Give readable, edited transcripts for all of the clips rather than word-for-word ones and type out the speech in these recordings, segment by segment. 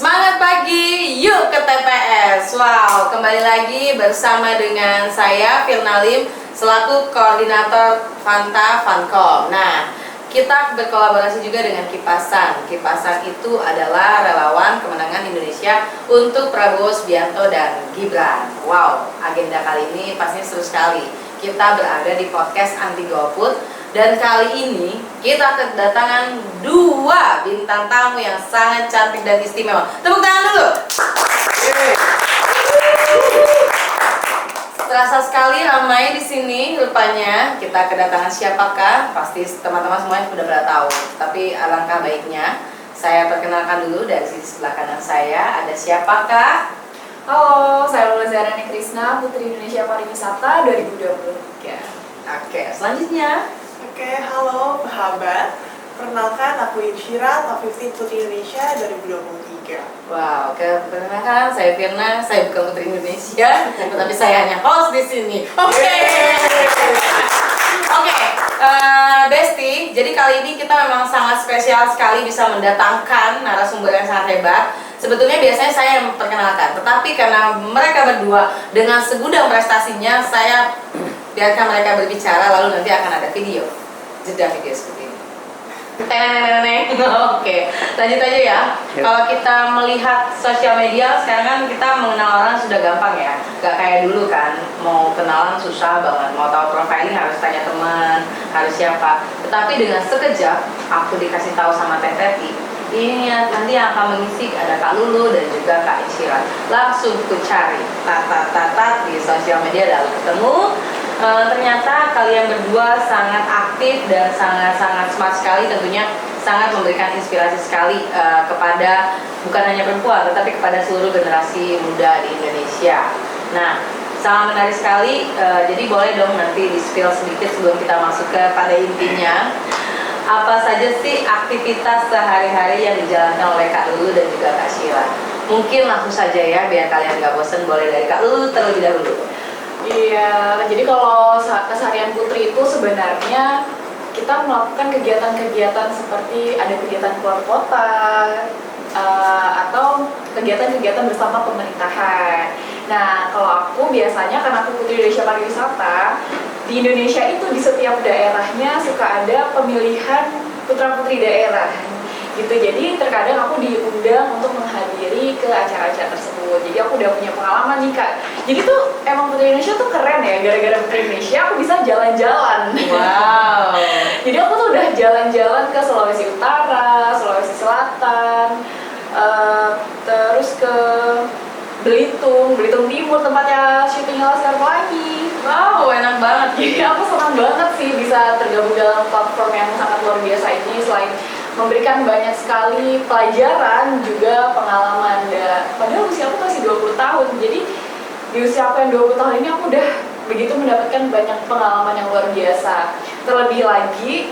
Semangat pagi, yuk ke TPS. Wow, kembali lagi bersama dengan saya Firna Lim selaku koordinator Fanta Fancom. Nah, kita berkolaborasi juga dengan Kipasan. Kipasan itu adalah relawan kemenangan Indonesia untuk Prabowo Subianto dan Gibran. Wow, agenda kali ini pastinya seru sekali. Kita berada di podcast Anti Golput. Dan kali ini kita kedatangan dua bintang tamu yang sangat cantik dan istimewa. Tepuk tangan dulu. Terasa sekali ramai di sini. Rupanya kita kedatangan siapakah? Pasti teman-teman semuanya sudah pada tahu. Tapi alangkah baiknya saya perkenalkan dulu dari sisi sebelah kanan saya. Ada siapakah? Halo, saya Lola Zarani Krisna, Putri Indonesia Pariwisata 2023. Oke, selanjutnya. Oke, halo sahabat. Perkenalkan aku Insyira, Top 15 Putri Indonesia 2023. Wow, perkenalkan saya Firna, saya bukan Putri Indonesia, tapi saya hanya host di sini. Oke. Besti, jadi kali ini kita memang sangat spesial sekali bisa mendatangkan narasumber yang sangat hebat. Sebetulnya biasanya saya yang memperkenalkan, tetapi karena mereka berdua dengan segudang prestasinya, saya biarkan mereka berbicara, lalu nanti akan ada video, jeda video seperti ini. Oke, lanjut aja ya. Kalau kita melihat sosial media sekarang kan kita mengenal orang sudah gampang ya, gak kayak dulu kan, mau kenalan susah banget, mau tahu profiling harus tanya teman, harus siapa. Tetapi dengan sekejap aku dikasih tahu sama Teh Teti, ini nanti yang akan mengisi ada Kak Lulu dan juga Kak Insyira. Langsung ku cari tat di sosial media lalu ketemu. Ternyata kalian berdua sangat aktif dan sangat smart sekali, tentunya sangat memberikan inspirasi sekali kepada bukan hanya perempuan tetapi kepada seluruh generasi muda di Indonesia. Nah, sangat menarik sekali, jadi boleh dong nanti di-spill sedikit sebelum kita masuk pada intinya. Apa saja sih aktivitas sehari-hari yang dijalankan oleh Kak Lulu dan juga Kak Syira? Mungkin langsung saja ya, biar kalian gak bosan, boleh dari Kak Lulu terlebih dahulu. Iya, jadi kalau keseharian Putri itu sebenarnya kita melakukan kegiatan-kegiatan seperti ada kegiatan keluar kota atau kegiatan-kegiatan bersama pemerintahan. Nah, kalau aku biasanya karena aku Putri Indonesia Pariwisata, di Indonesia itu di setiap daerahnya suka ada pemilihan putra-putri daerah gitu. Jadi terkadang aku diundang untuk menghadiri ke acara-acara tersebut. Jadi aku udah punya pengalaman nih Kak. Jadi tuh emang Putri Indonesia tuh keren ya, gara-gara Putri Indonesia aku bisa jalan-jalan. Wow. Jadi aku tuh udah jalan-jalan ke Sulawesi Utara, Sulawesi Selatan, terus ke Belitung Timur tempatnya syuting Laskar Pelangi. Wow, enak banget. Jadi aku senang banget sih bisa tergabung dalam platform yang sangat luar biasa ini, selain memberikan banyak sekali pelajaran juga pengalaman. Padahal usia aku masih 20 tahun, jadi di usia aku yang 20 tahun ini aku udah begitu mendapatkan banyak pengalaman yang luar biasa. Terlebih lagi,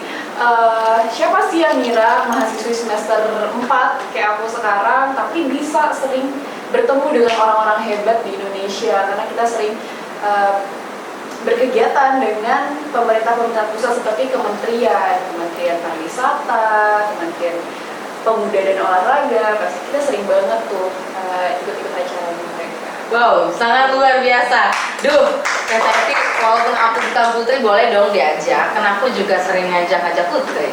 siapa sih yang ngira mahasiswi semester 4 kayak aku sekarang tapi bisa sering bertemu dengan orang-orang hebat di Indonesia, karena kita sering berkegiatan dengan pemerintah pusat seperti Kementerian Pariwisata, Kementerian Pemuda dan Olahraga. Pasti kita sering banget tuh ikut-ikut acara mereka. Wow, sangat luar biasa. Duh, tapi walaupun aku bukan Putri boleh dong diajak, karena aku juga sering ngajak Putri.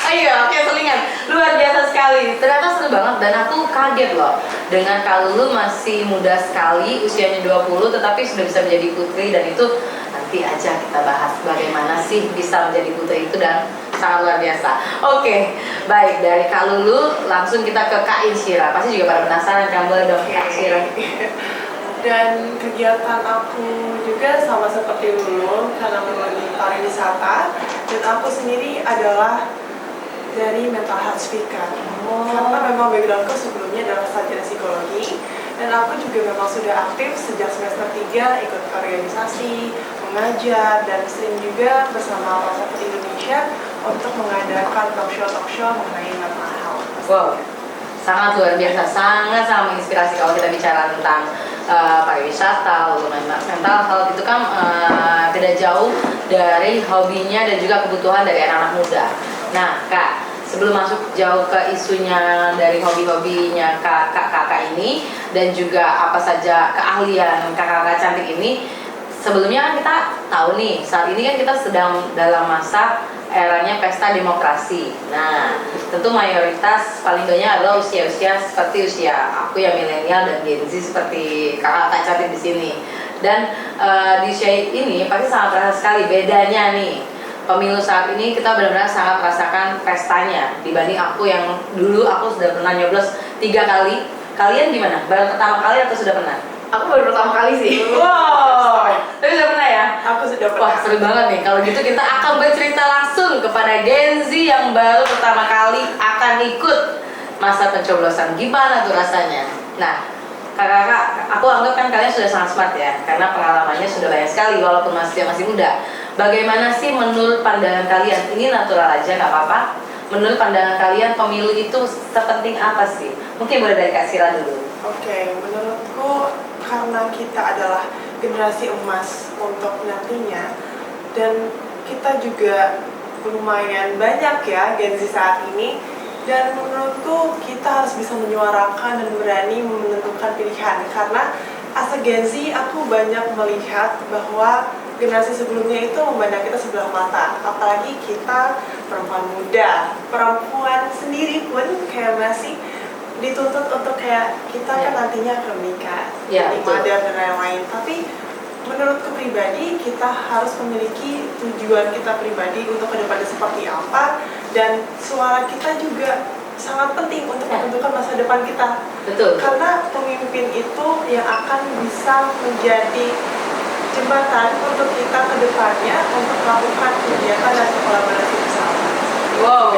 Ayo, oke, selingan. Luar biasa sekali. Ternyata seru banget dan aku kaget loh dengan Kak Lulu masih muda sekali, usianya 20 tetapi sudah bisa menjadi putri, dan itu nanti aja kita bahas bagaimana sih bisa menjadi putri itu, dan sangat luar biasa. Oke, baik, dari Kak Lulu langsung kita ke Kak Insyira. Pasti juga pada penasaran kan, boleh dong Kak Insyira. Dan kegiatan aku juga sama seperti Lulu, karena memang di pariwisata, dan aku sendiri adalah dari mental health speaker. Karena memang backgroundku sebelumnya adalah sarjana psikologi, dan aku juga memang sudah aktif sejak semester 3 ikut organisasi, mengajar, dan sering juga bersama Masyarakat Indonesia untuk mengadakan talk show mengenai mental health. Wow, sangat luar biasa, sangat menginspirasi kalau kita bicara tentang pariwisata, lalu mental health itu kan tidak jauh dari hobinya dan juga kebutuhan dari anak-anak muda. Nah Kak, sebelum masuk jauh ke isunya dari hobi-hobinya kakak ini dan juga apa saja keahlian kakak-kakak cantik ini, sebelumnya kan kita tahu nih saat ini kan kita sedang dalam masa eranya pesta demokrasi. Nah, tentu mayoritas paling banyak adalah usia-usia seperti usia aku yang milenial dan Gen Z seperti kakak-kakak cantik di sini. Dan di usia ini pasti sangat terasa sekali bedanya nih. Pemilu saat ini kita benar-benar sangat merasakan pestanya dibanding aku yang dulu aku sudah pernah nyoblos 3 kali. Kalian gimana? Baru pertama kali atau sudah pernah? Aku baru pertama kali sih. Wow, tapi sudah pernah ya? Aku sudah Wah, pernah. seru banget nih. Kalau gitu kita akan bercerita langsung kepada Gen Z yang baru pertama kali akan ikut masa pencoblosan. Gimana tuh rasanya? Nah, kakak-kakak, aku anggap kan kalian sudah sangat smart ya, karena pengalamannya sudah banyak sekali walaupun masih muda. Bagaimana sih menurut pandangan kalian? Ini natural aja, nggak apa-apa. Menurut pandangan kalian pemilu itu sepenting apa sih? Mungkin boleh dari Kak Sira dulu. Oke, menurutku karena kita adalah generasi emas untuk nantinya dan kita juga lumayan banyak ya Gen Z saat ini, dan menurutku kita harus bisa menyuarakan dan berani menentukan pilihan karena as a Gen Z aku banyak melihat bahwa generasi sebelumnya itu memandang kita sebelah mata, apalagi kita perempuan muda, perempuan sendiri pun kayak masih dituntut untuk kayak kita kan nantinya akan menikah, jadi mother dan lain-lain. Tapi menurutku pribadi kita harus memiliki tujuan kita pribadi untuk kedepannya seperti apa, dan suara kita juga sangat penting untuk menentukan masa depan kita. Betul. Karena pemimpin itu yang akan bisa menjadi jembatan untuk kita kedepannya untuk melakukan kegiatan dan kolaborasi bersama. Wow,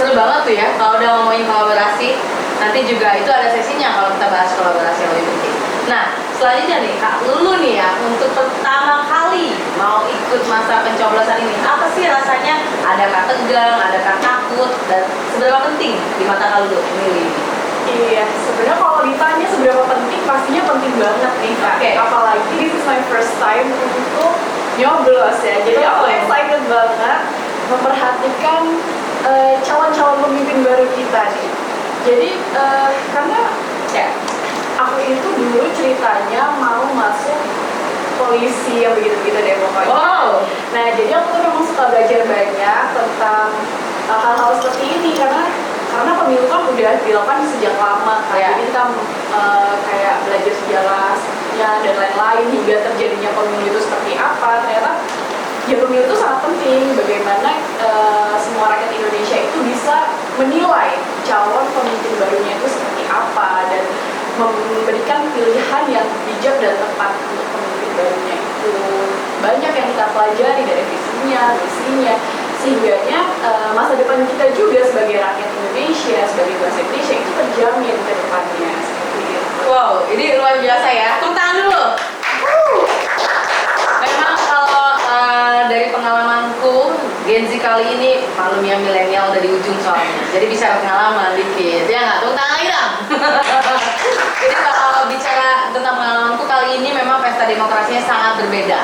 seru banget tuh ya kalau udah ngomongin kolaborasi. Nanti juga itu ada sesinya kalau kita bahas kolaborasi yang lebih penting. Nah, selanjutnya nih Kak Lulu nih ya, untuk pertama kali mau ikut masa pencoblosan ini, apa sih rasanya? Adakah tegang, adakah takut, dan seberapa penting di mata Kak Lulu milih ini? Iya, sebenarnya kalau ditanya seberapa penting, pastinya penting banget nih Kak. Oke. Apalagi this is my first time untuk nyoblos ya. Jadi aku excited banget memperhatikan calon-calon pemimpin baru kita nih. Jadi karena Ya. aku itu dulu ceritanya mau masuk polisi yang begitu-begitu deh pokoknya. Wow. Nah, jadi aku tuh memang suka belajar banyak tentang hal-hal seperti ini karena pemilu kan udah dilakukan sejak lama kan. Ya. Jadi kita kayak belajar sejarahnya dan lain-lain hingga terjadinya pemilu itu seperti apa. Ternyata ya pemilu itu sangat penting, bagaimana semua rakyat Indonesia itu bisa menilai calon pemimpin barunya itu seperti apa dan memberikan pilihan yang bijak dan tepat untuk pemimpin barunya itu. Banyak yang kita pelajari dari visinya, misinya, sehingga masa depan kita juga sebagai rakyat Indonesia, sebagai bangsa Indonesia itu terjamin ke depannya seperti itu. Wow, ini luar biasa ya. Tepuk tangan dulu. Memang kalau dari pengalamanku, Gen Z kali ini maklumnya milenial dari ujung soalnya. Jadi bicara pengalaman dikit, ya nggak? Tepuk tangan lagi dong. Jadi kalau bicara tentang pengalamanku kali ini memang pesta demokrasinya sangat berbeda.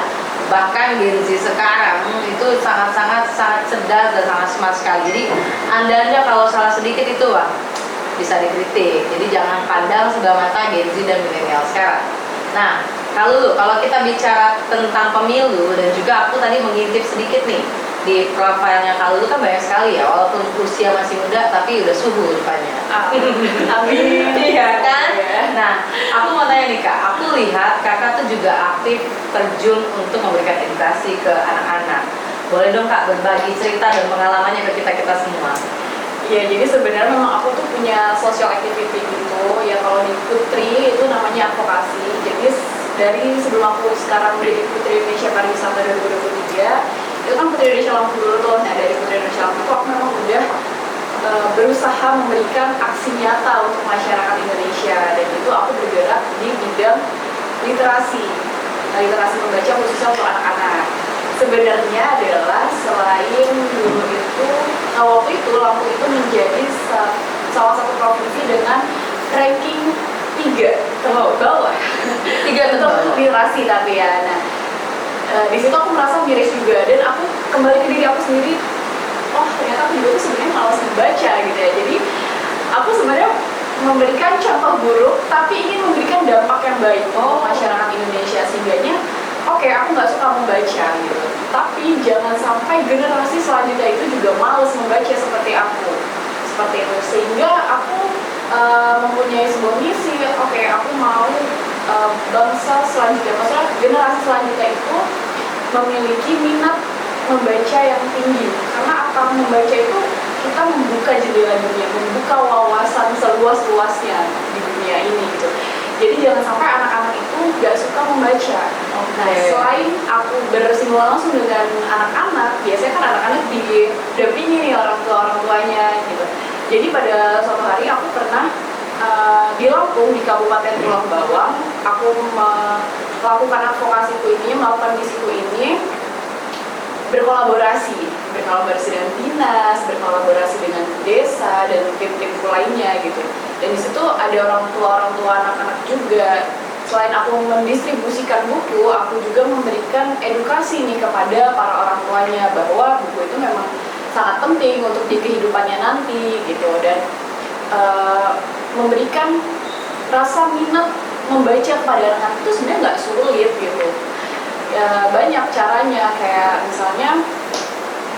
Bahkan Gen Z sekarang itu sangat cerdas dan sangat smart sekali. Jadi anda kalau salah sedikit itu wah bisa dikritik. Jadi jangan pandang sebelah mata Gen Z dan milenial sekarang. Nah, kalau kita bicara tentang pemilu dan juga aku tadi mengintip sedikit nih di profilnya kalau kan banyak sekali ya, walaupun usia masih muda tapi udah suhu rupanya. Amin. Iya kan? Nah, aku mau tanya nih Kak, aku lihat Kakak tuh juga aktif terjun untuk memberikan edukasi ke anak-anak. Boleh dong Kak berbagi cerita dan pengalamannya ke kita semua? Ya, jadi sebenarnya memang aku tuh punya social activity gitu ya, kalau di Putri itu namanya advokasi. Jadi dari sebelum aku sekarang menjadi Putri Indonesia Pariwisata 2023, itu kan Putri Indonesia Lampung dulu tuh. Nah, dari Putri Indonesia Lampung aku memang udah berusaha memberikan aksi nyata untuk masyarakat Indonesia, dan itu aku bergerak di bidang literasi membaca khususnya untuk anak-anak. Sebenarnya adalah selain dulu itu, waktu itu Lampung itu menjadi salah satu provinsi dengan ranking 3 terbawah 3 untuk literasi, tapi ya, nah di situ aku merasa miris juga, dan aku kembali ke diri aku sendiri, oh ternyata aku juga tuh sebenarnya malas membaca gitu ya. Jadi aku sebenarnya memberikan contoh buruk tapi ingin memberikan dampak yang baik untuk masyarakat Indonesia, sehingganya oke, aku nggak suka membaca gitu, tapi jangan sampai generasi selanjutnya itu juga malas membaca seperti aku, seperti itu. Sehingga aku mempunyai sebuah misi, oke, aku mau bangsa selanjutnya, maksudnya generasi selanjutnya itu memiliki minat membaca yang tinggi. Karena apa? Membaca itu kita membuka jendela dunia, membuka wawasan seluas-luasnya di dunia ini gitu. Jadi jangan sampai anak-anak itu gak suka membaca. Nah, selain aku bersinggungan langsung dengan anak-anak, biasanya kan anak-anak didampingi nih orang tuanya gitu. Jadi pada suatu hari aku pernah di Lampung, di Kabupaten Pulau Bawang, aku melakukan advokasiku ini, melakukan misiku ini, berkolaborasi dengan dinas, berkolaborasi dengan desa dan tim-tim lainnya gitu. Dan di situ ada orang tua anak-anak juga. Selain aku mendistribusikan buku, aku juga memberikan edukasi nih kepada para orang tuanya bahwa buku itu memang sangat penting untuk di kehidupannya nanti gitu, dan memberikan rasa minat membaca kepada anak-anak itu sebenarnya nggak sulit gitu. Ya, banyak caranya, kayak misalnya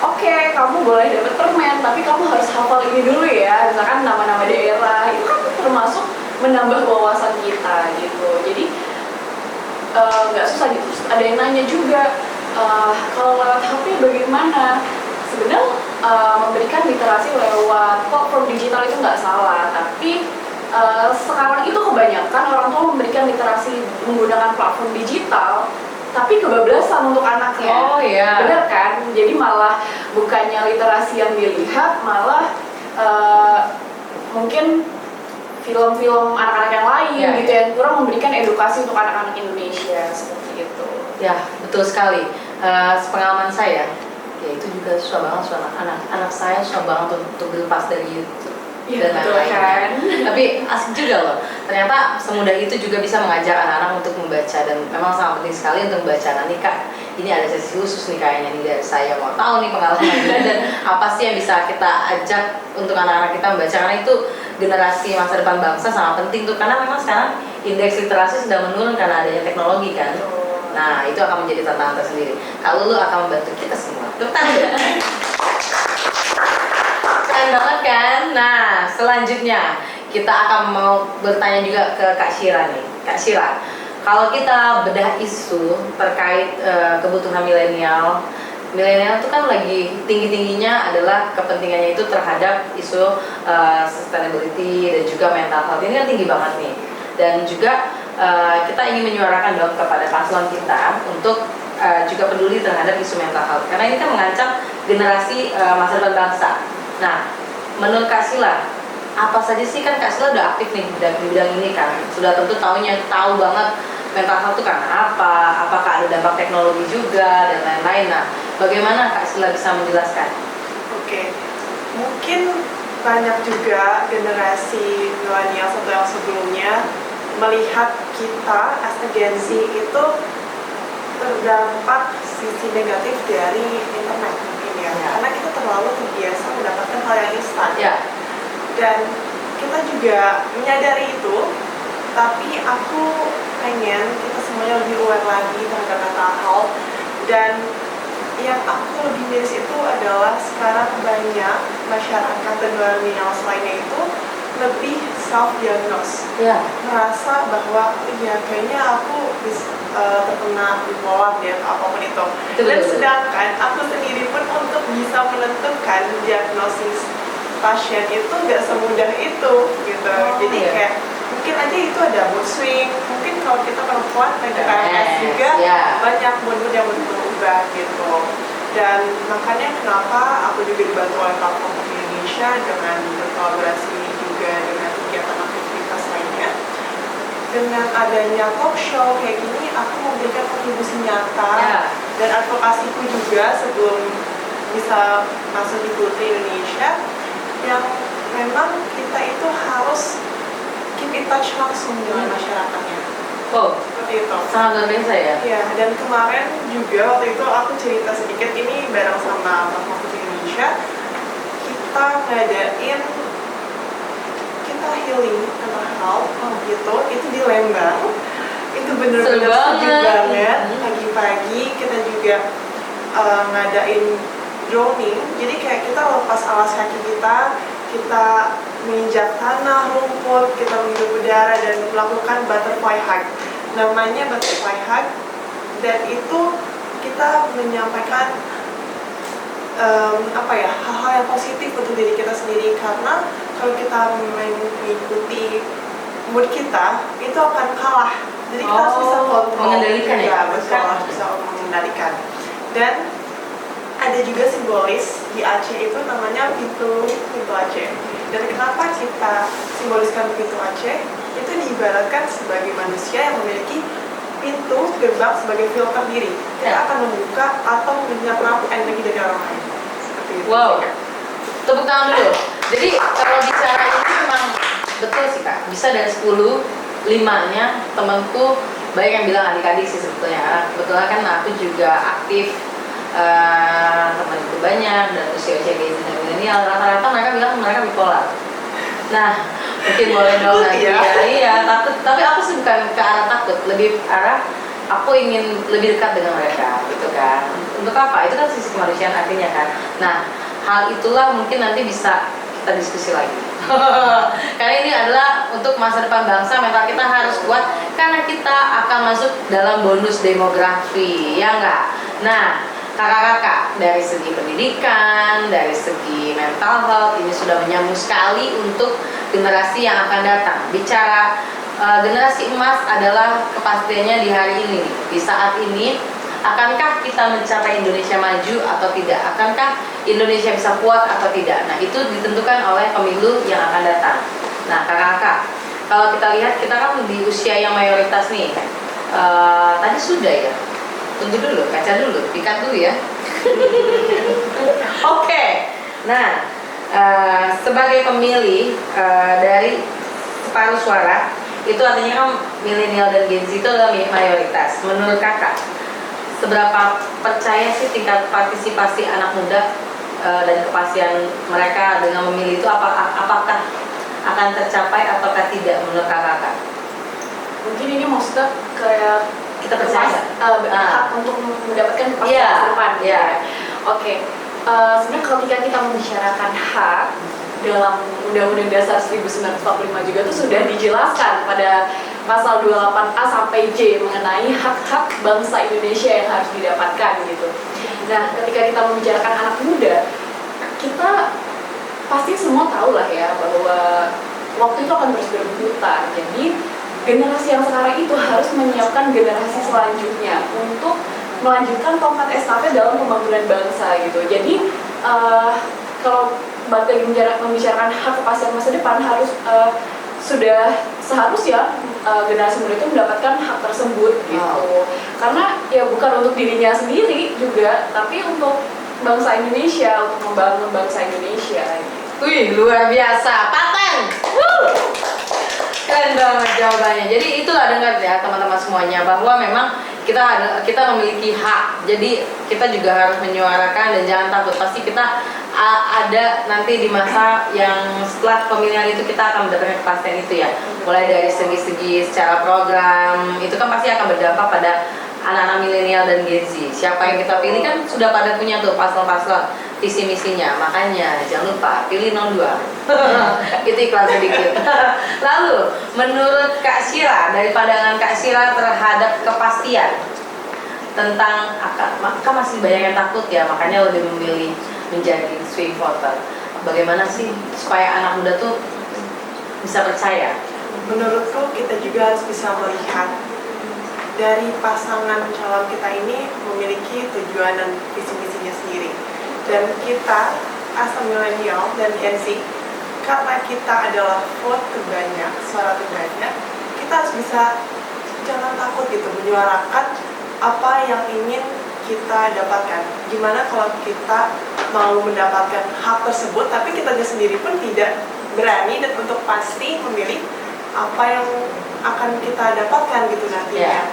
oke, kamu boleh dapat permen, tapi kamu harus hafal ini dulu ya, misalkan nama-nama daerah, itu kan termasuk menambah wawasan kita gitu. Jadi nggak susah gitu. Terus ada yang nanya juga, kalau lewat HP bagaimana? Sebenarnya memberikan literasi lewat platform digital itu nggak salah, tapi sekarang itu kebanyakan orang tua memberikan literasi menggunakan platform digital, tapi kebablasan untuk anaknya. Oh iya. Benar kan? Jadi malah bukannya literasi yang dilihat, malah mungkin film-film anak-anak yang lain gitu yang kurang memberikan edukasi untuk anak-anak Indonesia seperti itu. Ya, betul sekali. Pengalaman saya, ya itu juga susah banget anak saya susah banget untuk berlepas dari YouTube dan lain-lain. Kan? Tapi asik juga loh. Ternyata semudah itu juga bisa mengajak anak-anak untuk membaca, dan memang sangat penting sekali untuk membaca. Nanti Kak, ini ada sesi khusus nih kayaknya nih dari saya, mau tahu nih pengalamannya dan apa sih yang bisa kita ajak untuk anak-anak kita membaca, karena itu generasi masa depan bangsa sangat penting tuh, karena memang sekarang indeks literasi sedang menurun karena adanya teknologi kan. Nah, itu akan menjadi tantangan tersendiri. Kak Lulu akan membantu kita semua. Keren banget kan? Nah, selanjutnya kita akan mau bertanya juga ke Kak Syira nih. Kak Syira, kalau kita bedah isu terkait kebutuhan milenial itu kan lagi tinggi-tingginya adalah kepentingannya itu terhadap isu sustainability dan juga mental health. Ini kan tinggi banget nih. Dan juga kita ingin menyuarakan dong kepada paslon kita untuk juga peduli terhadap isu mental health, karena ini kan mengancam generasi masa depan bangsa. Nah, menurut Kak Sila, apa saja sih, kan Kak Sila udah aktif nih di bidang ini kan, sudah tentu tahu banget mental health itu karena apa, apakah ada dampak teknologi juga dan lain-lain. Nah, bagaimana Kak Sila bisa menjelaskan? Oke, mungkin banyak juga generasi milenial atau yang sebelumnya melihat kita as agensi itu terdampak sisi negatif dari internet mungkin ya. Karena kita terlalu terbiasa mendapatkan hal yang instan. Dan kita juga menyadari itu, tapi aku pengen kita semuanya lebih aware lagi terhadap mental health. Dan yang aku lebih miris itu adalah sekarang banyak masyarakat dan milenial lainnya itu lebih self-diagnose, merasa bahwa ya kayaknya aku terkena bipolar ya, apapun itu. Dan sedangkan aku sendiri pun untuk bisa menentukan diagnosis pasien itu nggak semudah itu gitu. Jadi kayak mungkin aja itu ada mood swing, mungkin kalau kita perempuan PCOS juga banyak mood yang berubah gitu. Dan makanya kenapa aku juga dibantu oleh Platform Indonesia dengan berkolaborasi juga dengan kegiatan aktivitas lainnya. Dengan adanya talk show kayak gini, aku memberikan kontribusi nyata dan advokasiku juga sebelum bisa masuk di Putri Indonesia, yang memang kita itu harus keep in touch langsung dengan masyarakatnya. Seperti itu. Sangat luar biasa ya? Iya, dan kemarin juga waktu itu aku cerita sedikit ini bareng sama Platform Putri Indonesia. kita ngadain, kita healing mental health gitu, itu di Lembang. Itu bener-bener sejuk banget. Pagi-pagi kita juga ngadain droning, jadi kayak kita lepas alas kaki kita menginjak tanah, rumput, kita menghirup udara dan melakukan butterfly hug. Namanya butterfly hug, dan itu kita menyampaikan hal-hal yang positif untuk diri kita sendiri, karena kalau kita mengikuti mood kita itu akan kalah. Jadi kita harus bisa kontrol, mengendalikan ya, harus bisa mengendalikan. Dan ada juga simbolis di Aceh itu namanya pintu Aceh. Dan kenapa kita simboliskan pintu Aceh? Itu diibaratkan sebagai manusia yang memiliki pintu gerbang sebagai filter diri. Kita akan membuka atau menyerap energi dari orang lain. Seperti itu. Wow, tepuk tangan dulu. Jadi kalau bicara ini memang betul sih Kak, bisa dari 10, 5-nya temanku banyak yang bilang adik-adik sih sebetulnya. Kebetulan kan aku juga aktif, temanku banyak dan usia-usia Gen Z dan milenial, rata-rata mereka bilang mereka bipolar. Nah, mungkin boleh dong nanti ya. Iya, tapi aku sih bukan ke arah takut, lebih arah aku ingin lebih dekat dengan mereka, gitu kan. Untuk apa? Itu kan sisi kemanusiaan artinya kan. Nah, hal itulah mungkin nanti bisa kita diskusi lagi. Karena ini adalah untuk masa depan bangsa, mental kita harus kuat karena kita akan masuk dalam bonus demografi, ya enggak? Nah, kakak-kakak dari segi pendidikan, dari segi mental health ini sudah menyambung sekali untuk generasi yang akan datang. Bicara generasi emas adalah kepastiannya di hari ini, di saat ini. Akankah kita mencapai Indonesia maju atau tidak? Akankah Indonesia bisa kuat atau tidak? Nah, itu ditentukan oleh pemilu yang akan datang. Nah, kakak-kakak, kalau kita lihat, kita kan di usia yang mayoritas nih. Tadi sudah ya? Tunggu dulu, kaca dulu, pikat dulu ya. Oke. Nah, sebagai pemilih dari separuh suara, itu artinya kan milenial dan Gen Z itu adalah mayoritas. Menurut kakak, seberapa percaya sih tingkat partisipasi anak muda dan kepastian mereka dengan memilih itu apakah akan tercapai ataukah tidak menurut kakak? Mungkin ini maksudnya kayak Kita percaya hak untuk mendapatkan kepastian masa depan. Iya. Oke. Sebenarnya ketika kita membicarakan hak dalam Undang-Undang Dasar 1945 juga tuh sudah dijelaskan pada pasal 28A sampai J mengenai hak-hak bangsa Indonesia yang harus didapatkan gitu. Nah, ketika kita membicarakan anak muda, kita pasti semua tahu lah ya bahwa waktu itu akan terus berputar. Jadi generasi yang sekarang itu harus menyiapkan generasi selanjutnya untuk melanjutkan tongkat estafet dalam pembangunan bangsa gitu. Jadi kalau balik lagi membicarakan hak kepastian masa depan harus sudah seharusnya generasi muda itu mendapatkan hak tersebut gitu. Karena ya bukan untuk dirinya sendiri juga, tapi untuk bangsa Indonesia, untuk membangun bangsa Indonesia gitu. Wih, luar biasa, paten. Keren banget jawabannya. Jadi itulah, dengar ya teman-teman semuanya, bahwa memang kita memiliki hak. Jadi kita juga harus menyuarakan dan jangan takut. Pasti kita ada nanti di masa yang setelah pemilihan itu kita akan mendapatkan kepastian itu ya. Mulai dari segi-segi secara program, itu kan pasti akan berdampak pada anak-anak milenial dan Gen Z. Siapa yang kita pilih kan sudah pada punya tuh paslon-paslon visi misinya. Makanya jangan lupa pilih 02. Itu iklan sedikit. Lalu menurut Kak Syira, dari pandangan Kak Syira terhadap kepastian tentang kan masih banyak yang takut ya, makanya lebih memilih menjadi swing voter. Bagaimana sih supaya anak muda tuh bisa percaya? Menurutku kita juga harus bisa melihat dari pasangan calon kita ini memiliki tujuan dan visi misinya sendiri. Dan kita as a millennial dan Gen Z, karena kita adalah vote terbanyak, suara terbanyak, kita harus bisa jangan takut gitu menyuarakan apa yang ingin kita dapatkan. Gimana kalau kita mau mendapatkan hak tersebut tapi kita sendiri pun tidak berani dan untuk pasti memilih apa yang akan kita dapatkan gitu nantinya.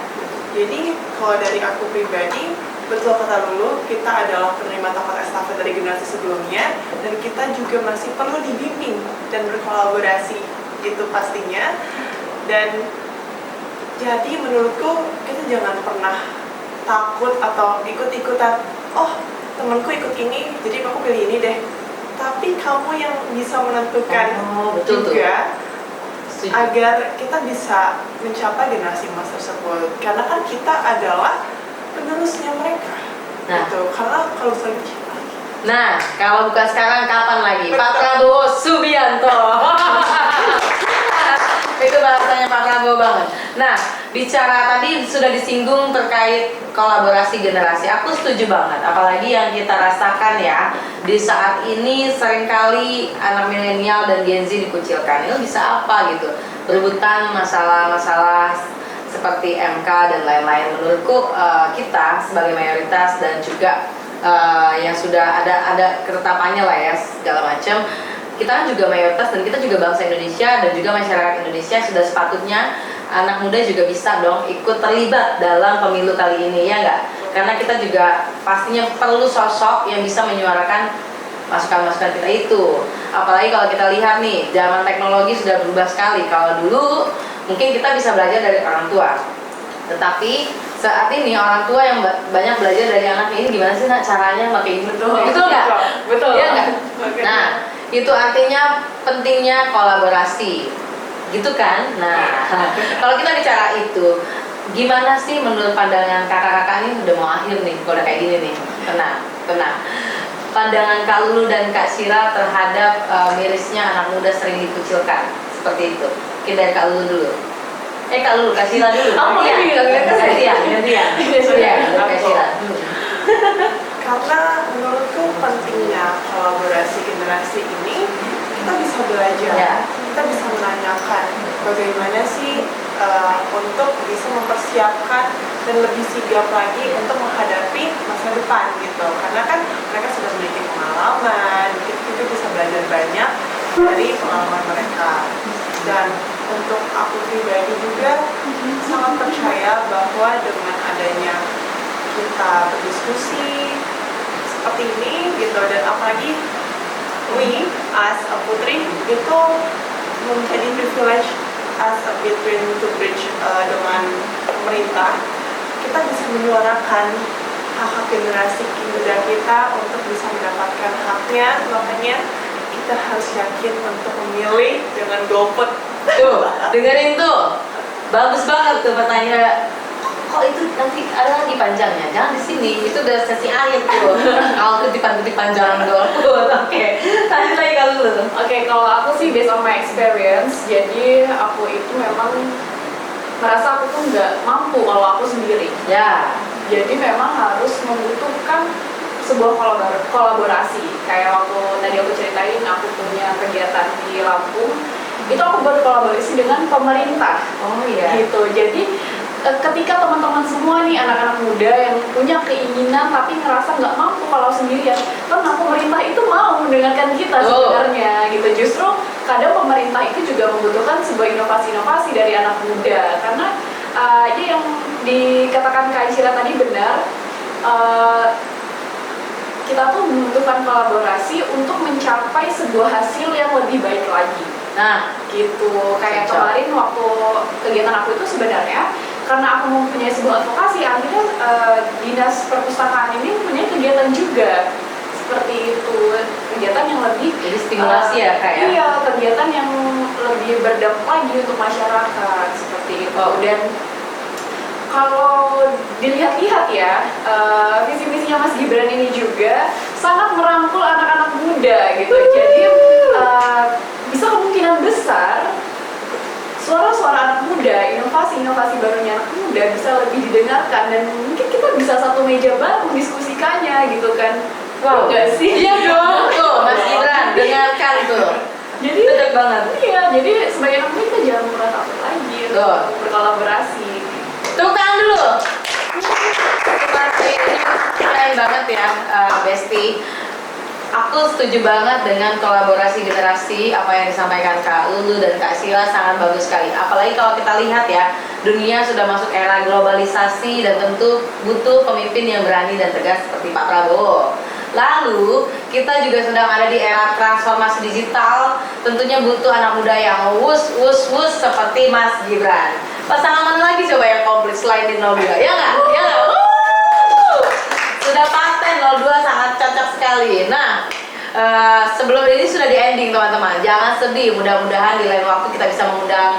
Jadi kalau dari aku pribadi, betul kata Lulu, kita adalah penerima tongkat estafet dari generasi sebelumnya, dan kita juga masih perlu dibimbing dan berkolaborasi, itu pastinya. Dan jadi menurutku kita jangan pernah takut atau ikut-ikutan, oh temanku ikut ini, jadi aku pilih ini deh. Tapi kamu yang bisa menentukan betul juga Setuju. agar kita bisa mencapai generasi emas tersebut. Karena kan kita adalah penerusnya mereka. Nah. Gitu. Karena kalau misalnya siapa lagi? Nah, kalau bukan sekarang kapan lagi? Pak Betul. Prabowo Subianto. Itu bahasanya Pak Prabowo banget. Nah, bicara tadi sudah disinggung terkait kolaborasi generasi. Aku setuju banget. Apalagi yang kita rasakan ya, di saat ini seringkali anak milenial dan Gen Z dikucilkan. Itu bisa apa gitu? Berebutan masalah-masalah seperti MK dan lain-lain. Menurutku kita sebagai mayoritas dan juga yang sudah ada ketetapannya lah ya segala macam, kita kan juga mayoritas dan kita juga bangsa Indonesia dan juga masyarakat Indonesia, sudah sepatutnya anak muda juga bisa dong ikut terlibat dalam pemilu kali ini, ya nggak? Karena kita juga pastinya perlu sosok yang bisa menyuarakan masukan-masukan kita itu. Apalagi kalau kita lihat nih, zaman teknologi sudah berubah sekali. Kalau dulu mungkin kita bisa belajar dari orang tua, tetapi saat ini orang tua yang banyak belajar dari anaknya, ini gimana sih nak caranya pakai ini, betul nggak? Betul. Iya nggak? Nah, itu artinya pentingnya kolaborasi, gitu kan? Nah, kalau kita bicara itu, gimana sih menurut pandangan kakak-kakak ini, udah mau akhir nih, kalau udah kayak gini nih, tenang. Pandangan Kak Lulu dan Kak Syira terhadap mirisnya anak muda sering dikucilkan seperti itu. Mungkin dari Kak Lulu dulu. Kak Lulu, Kak Syira dulu. Gantian. Kak Syira. Karena menurutku pentingnya kolaborasi generasi ini, kita bisa belajar, Ya. kita bisa menanyakan bagaimana sih untuk bisa mempersiapkan dan lebih sigap lagi untuk menghadapi masa depan gitu. Karena kan mereka sudah memiliki pengalaman, kita juga bisa belajar banyak dari pengalaman mereka. Dan untuk aku pribadi juga sangat percaya bahwa dengan adanya kita berdiskusi seperti ini gitu, dan apalagi we as a putri itu menjadi privilege as a between to bridge dengan pemerintah, kita bisa menyuarakan hak-hak generasi muda kita untuk bisa mendapatkan haknya. Makanya kita harus yakin untuk memilih dengan golput. Tuh, dengerin tuh. Bagus banget tuh pertanyaan. Kok itu nanti ada lagi panjangnya? Jangan di sini. Itu udah sesi akhir tuh. Kalau kutipan-kutipan jangan golput. Oke. Lanjut lagi kalau dulu. Oke, kalau aku sih based on my experience, jadi aku itu memang merasa aku tuh nggak mampu kalau aku sendiri. Ya. Jadi memang harus membutuhkan sebuah kolaborasi. Kayak waktu tadi aku ceritain, aku punya kegiatan di Lampung, itu aku berkolaborasi dengan pemerintah. Oh iya. Gitu. Jadi ketika teman-teman semua nih, anak-anak muda yang punya keinginan tapi ngerasa nggak mampu kalau sendirian, karena pemerintah itu mau mendengarkan kita sebenarnya gitu. Justru kadang pemerintah itu juga membutuhkan sebuah inovasi-inovasi dari anak muda, karena ya yang dikatakan Kak Syira tadi benar, kita tuh membutuhkan kolaborasi untuk mencapai sebuah hasil yang lebih baik lagi. Nah, Gitu. Kayak Cocok. kemarin waktu kegiatan aku itu sebenarnya karena aku mempunyai sebuah advokasi, akhirnya dinas perpustakaan ini mempunyai kegiatan juga seperti itu, kegiatan yang lebih jadi stimulasi ya Kak ya? Iya, kegiatan yang lebih berdampak lagi untuk masyarakat seperti itu. Dan kalau dilihat-lihat ya, visi misinya Mas Gibran ini juga sangat merangkul anak-anak muda gitu. Jadi bisa kemungkinan besar suara-suara anak muda, inovasi-inovasi barunya anak muda bisa lebih didengarkan, dan mungkin kita bisa satu meja baru mendiskusikannya gitu kan. Wow. Enggak sih? Iya dong. Tuh, Mas Gibran, dengarkan tuh. Jadi Cocok banget. Iya, jadi sebagai anak muda kita jangan pernah takut lagi Tuh. untuk berkolaborasi. Tepuk tangan dulu. Ini keren banget ya, Besti. Aku setuju banget dengan kolaborasi generasi, apa yang disampaikan Kak Lulu dan Kak Syira sangat bagus sekali. Apalagi kalau kita lihat ya, Dunia sudah masuk era globalisasi dan tentu butuh pemimpin yang berani dan tegas seperti Pak Prabowo. Lalu kita juga sedang ada di era transformasi digital, tentunya butuh anak muda yang wus seperti Mas Gibran. Pasangan mana lagi coba yang komplit selain di 02? Ya nggak? Ya nggak? Sudah paten 02 sangat cocok sekali. Nah, sebelum ini sudah di ending teman-teman. Jangan sedih, mudah-mudahan di lain waktu kita bisa mengundang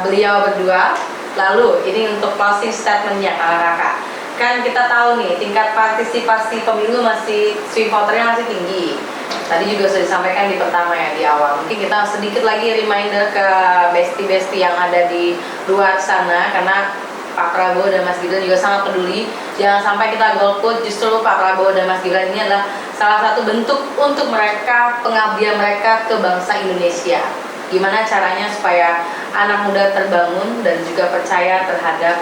beliau berdua. Lalu ini untuk closing statementnya kakak-kakak. Kan kita tahu nih tingkat partisipasi pemilu masih swing voternya masih tinggi. Tadi juga sudah disampaikan di pertama ya di awal. Mungkin kita sedikit lagi reminder ke bestie-bestie yang ada di luar sana karena Pak Prabowo dan Mas Gibran juga sangat peduli. Jangan sampai kita golput, justru Pak Prabowo dan Mas Gibran ini adalah salah satu bentuk untuk mereka, pengabdian mereka ke bangsa Indonesia. Gimana caranya supaya anak muda terbangun dan juga percaya terhadap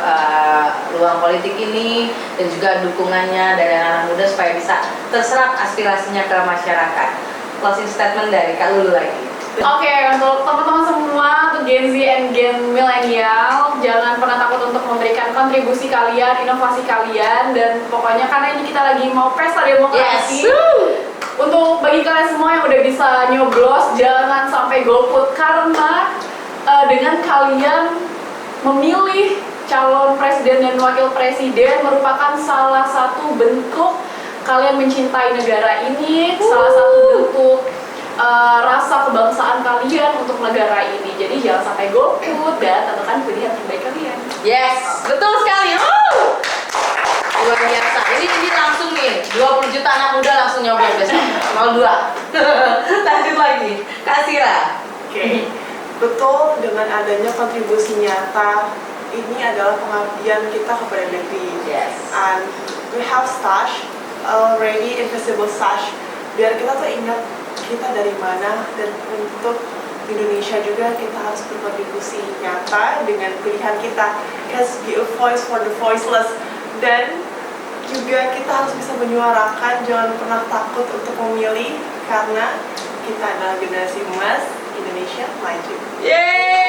ruang politik ini dan juga dukungannya dari anak muda supaya bisa terserap aspirasinya ke masyarakat. Closing statement dari Kak Lulu lagi. Oke, untuk teman-teman semua, untuk Gen Z and Gen Millennial, jangan pernah takut untuk memberikan kontribusi kalian, inovasi kalian, dan pokoknya karena ini kita lagi mau pesta demokrasi. Yes. Untuk bagi kalian semua yang udah bisa nyoblos, jangan sampai golput karena dengan kalian memilih calon presiden dan wakil presiden merupakan salah satu bentuk kalian mencintai negara ini, salah satu bentuk rasa kebangsaan kalian untuk negara ini. Jadi jangan sampai golput dan tentukan pilihan terbaik kalian. Yes, betul sekali. Luar biasa. Ini langsung nih 20 juta anak muda langsung nyoblos besok 02. Lanjut lagi Kak Sira. Oke, betul, dengan adanya kontribusi nyata ini adalah pengabdian kita kepada negeri. Yes. And we have stash already, invisible stash, biar kita tuh ingat kita dari mana, dan untuk Indonesia juga kita harus berkontribusi nyata dengan pilihan kita. Because be a voice for the voiceless. Dan juga kita harus bisa menyuarakan, jangan pernah takut untuk memilih karena kita adalah generasi emas Indonesia maju. Yeay.